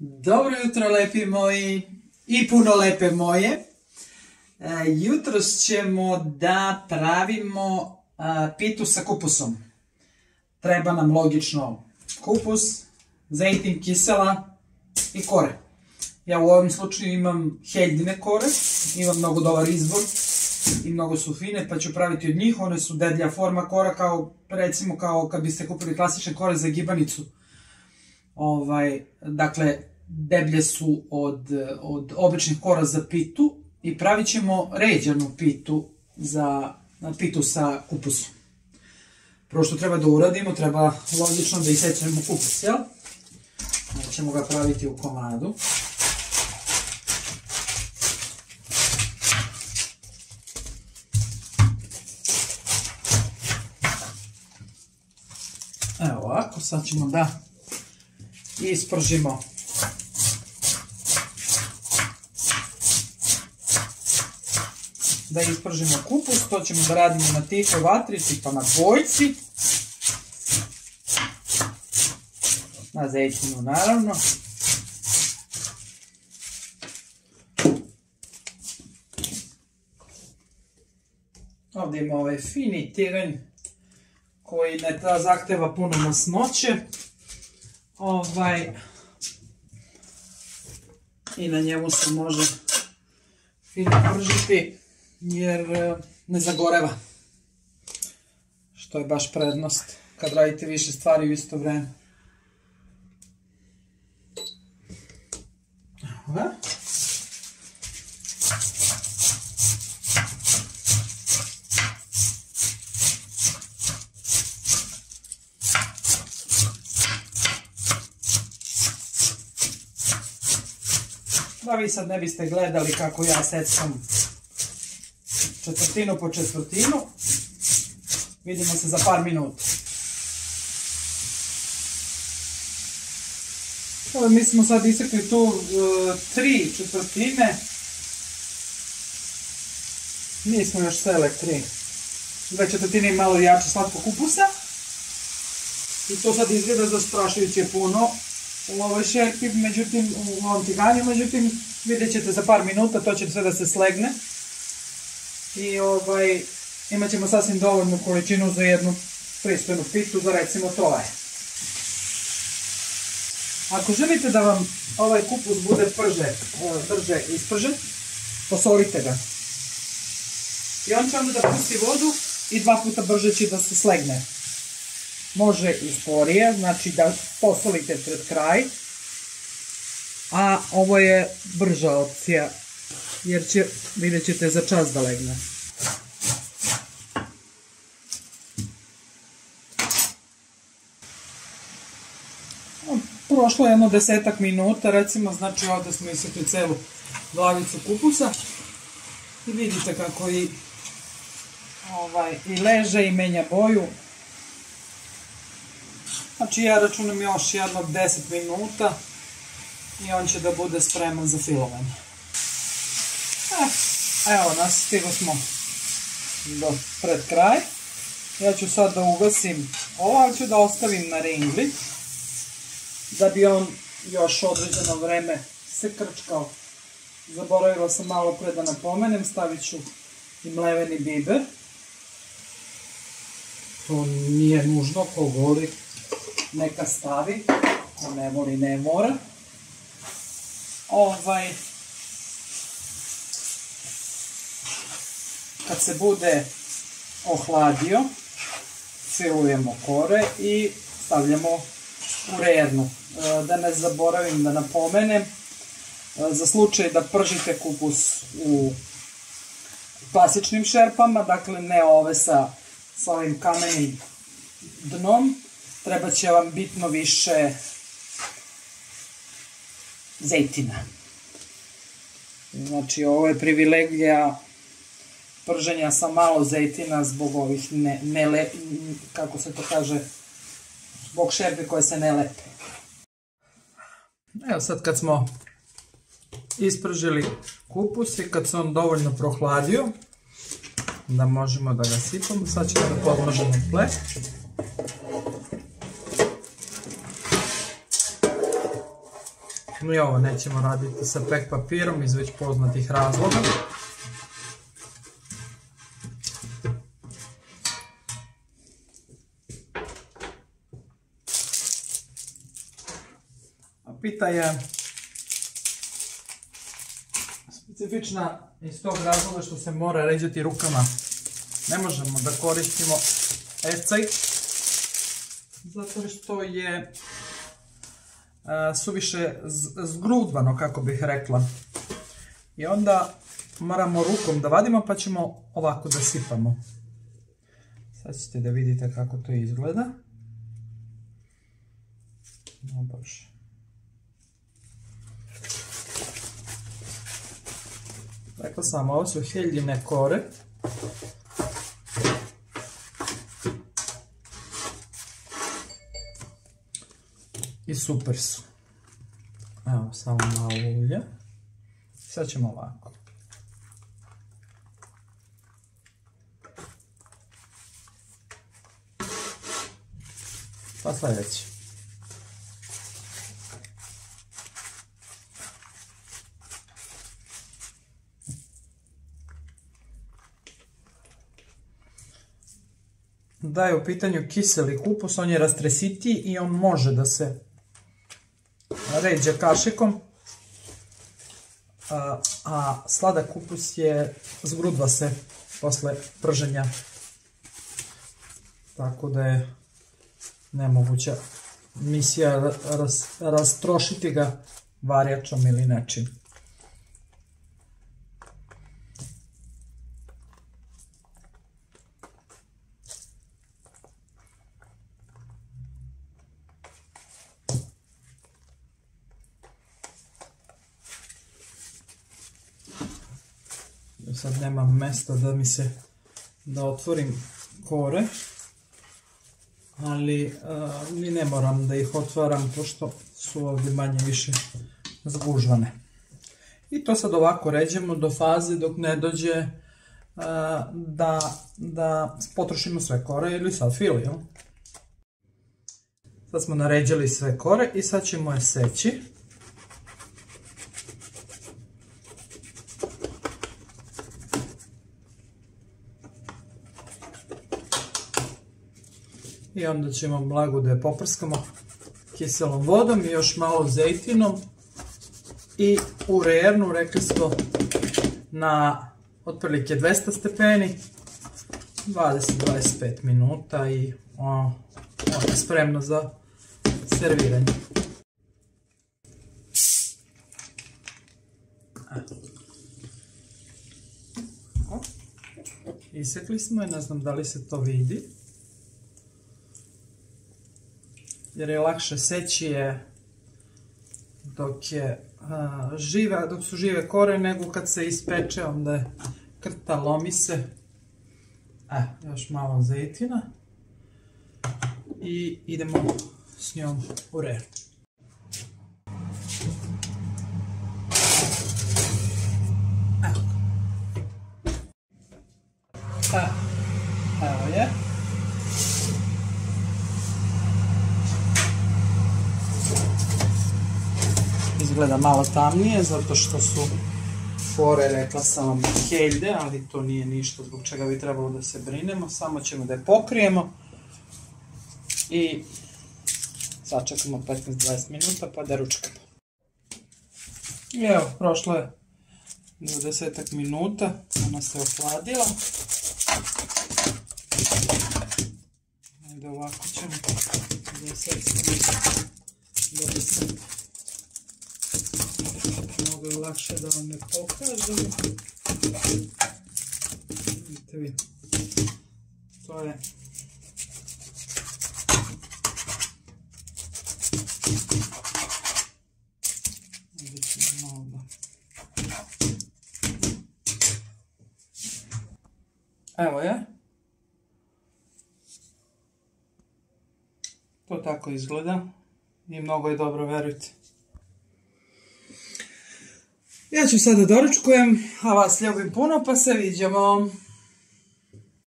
Dobro jutro, lepi moji i puno lepe moje. Jutros ćemo da pravimo pitu sa kupusom. Treba nam logično kupus, zejtin, kisela i kore. Ja u ovom slučaju imam heljine kore, imam mnogo dobar izbor i mnogo su fine, pa ću praviti od njih. One su deblja forma kora, recimo kao kad biste kupili klasične kore za gibanicu. Dakle, deblje su od običnih kora za pitu i pravit ćemo ređanu pitu sa kupusom. Prvo što treba da uradimo, treba logično da isečemo kupus, jel? Ćemo ga praviti u komadu. Evo ovako, sad ćemo da ispržimo kupus. To ćemo da radimo na tihoj vatri, tipa na dvojci, na zejtinu naravno. Ovdje ima ovaj fini tiranj koji ne zahteva puno masnoće. I na njemu se može fino pržiti jer ne zagoreva, što je baš prednost kad radite više stvari u isto vreme. Da vi sad ne biste gledali kako ja seckam četvrtinu po četvrtinu, vidimo se za par minuta. Mi smo sad isekli tu 3 četvrtine, nismo još sele 3. 2 četvrtine i malo jače slatko kupusa i to sad izgleda zastrašujuće puno u ovoj šerpi, u ovom tiganju, međutim vidjet ćete za par minuta, to će sve da se slegne i imat ćemo sasvim dovoljnu količinu za jednu pristojnu pitu, za recimo troje. Ako želite da vam ovaj kupus bude brže ispržen, posolite ga. I on će onda da pusti vodu i 2 puta brže će da se slegne. Može i sporije, znači da posolite pred kraj, a ovo je brža opcija, jer vidjet ćete za čas da legne. Prošlo je jedno 10-ak minuta, recimo, znači ovdje smo isekli celu glavicu kupusa i vidite kako i leže i menja boju. Znači ja računam još jednog 10 minuta i on će da bude spreman za filovanje. Evo nas, stigo smo pred kraj. Ja ću sad da ugasim ovo, ali ću da ostavim na ringli, da bi on još određeno vreme se krčkao. Zaboravila sam malo pre da napomenem, stavit ću i mleveni biber. To nije nužno, ko voli neka stavi, ko ne voli ne mora. Kad se bude ohladio, filujemo kore i stavljamo u rernu. Da ne zaboravim da napomenem, za slučaj da pržite kupus u klasičnim šerpama, dakle ne ove sa ovim kamenim dnom, treba će vam bitno više zejtina. Znači ovo je privilegija prženja sa malo zejtina zbog ovih kako se to kaže, zbog šerpe koje se ne lepe. Evo sad kad smo ispržili kupus i kad se on dovoljno prohladio, da možemo da ga sipamo, sad ćemo da podložimo ple. Mi ovo nećemo raditi sa pek papirom iz već poznatih razloga. A pita je specifična iz tog razloga što se mora ređati rukama. Ne možemo da koristimo escaj, zato što je suviše zgrudvano, kako bih rekla. I onda moramo rukom da vadimo, pa ćemo ovako da sipamo. Sad ćete da vidite kako to izgleda. No, bože. Rekla sam, ovo su heljine kore. I super su. Evo, samo malo ulja. Sad ćemo ovako. Pa sljedeći. Da je u pitanju kiseli kupus, on je rastresitiji i on može da se ređe kašikom, a sladak kupus je zgrudva se posle prženja, tako da je nemoguća misija rastrošiti ga varjačom ili nečim. Sad nemam mesta da otvorim kore, ali ni ne moram da ih otvaram pošto su ovdje manje više zgužvane. I to sad ovako ređemo do faze dok ne dođe da potrošimo sve kore ili sad fil, jel? Sad smo naređali sve kore i sad ćemo je seći. I onda ćemo blago da je poprskamo kiselom vodom i još malo zejtinom i u rernu, rekli smo, na otprilike 200 stepeni, 20-25 minuta i ono je spremno za serviranje. Isekli smo je, ne znam da li se to vidi. Jer je lakše seći je dok su žive kore nego kad se ispeče, onda je krta, lomi se. Još malo zejtina i idemo s njom u reru. Evo je. Izgleda malo tamnije zato što su kore, rekla sam vam, heljde, ali to nije ništa zbog čega bi trebalo da se brinemo. Samo ćemo da je pokrijemo i sačekamo 15-20 minuta pa da ručkamo. I evo, prošlo je 20 minuta, ona se ohladila. Ajde, ovako ćemo da secimo da bi se mnogo je lakše da vam ne pokažem. Vidite vi, to je evo je. To tako izgleda i mnogo je dobro, verujte. Ja ću sada doručkujem, a vas ljubim puno, pa se vidimo.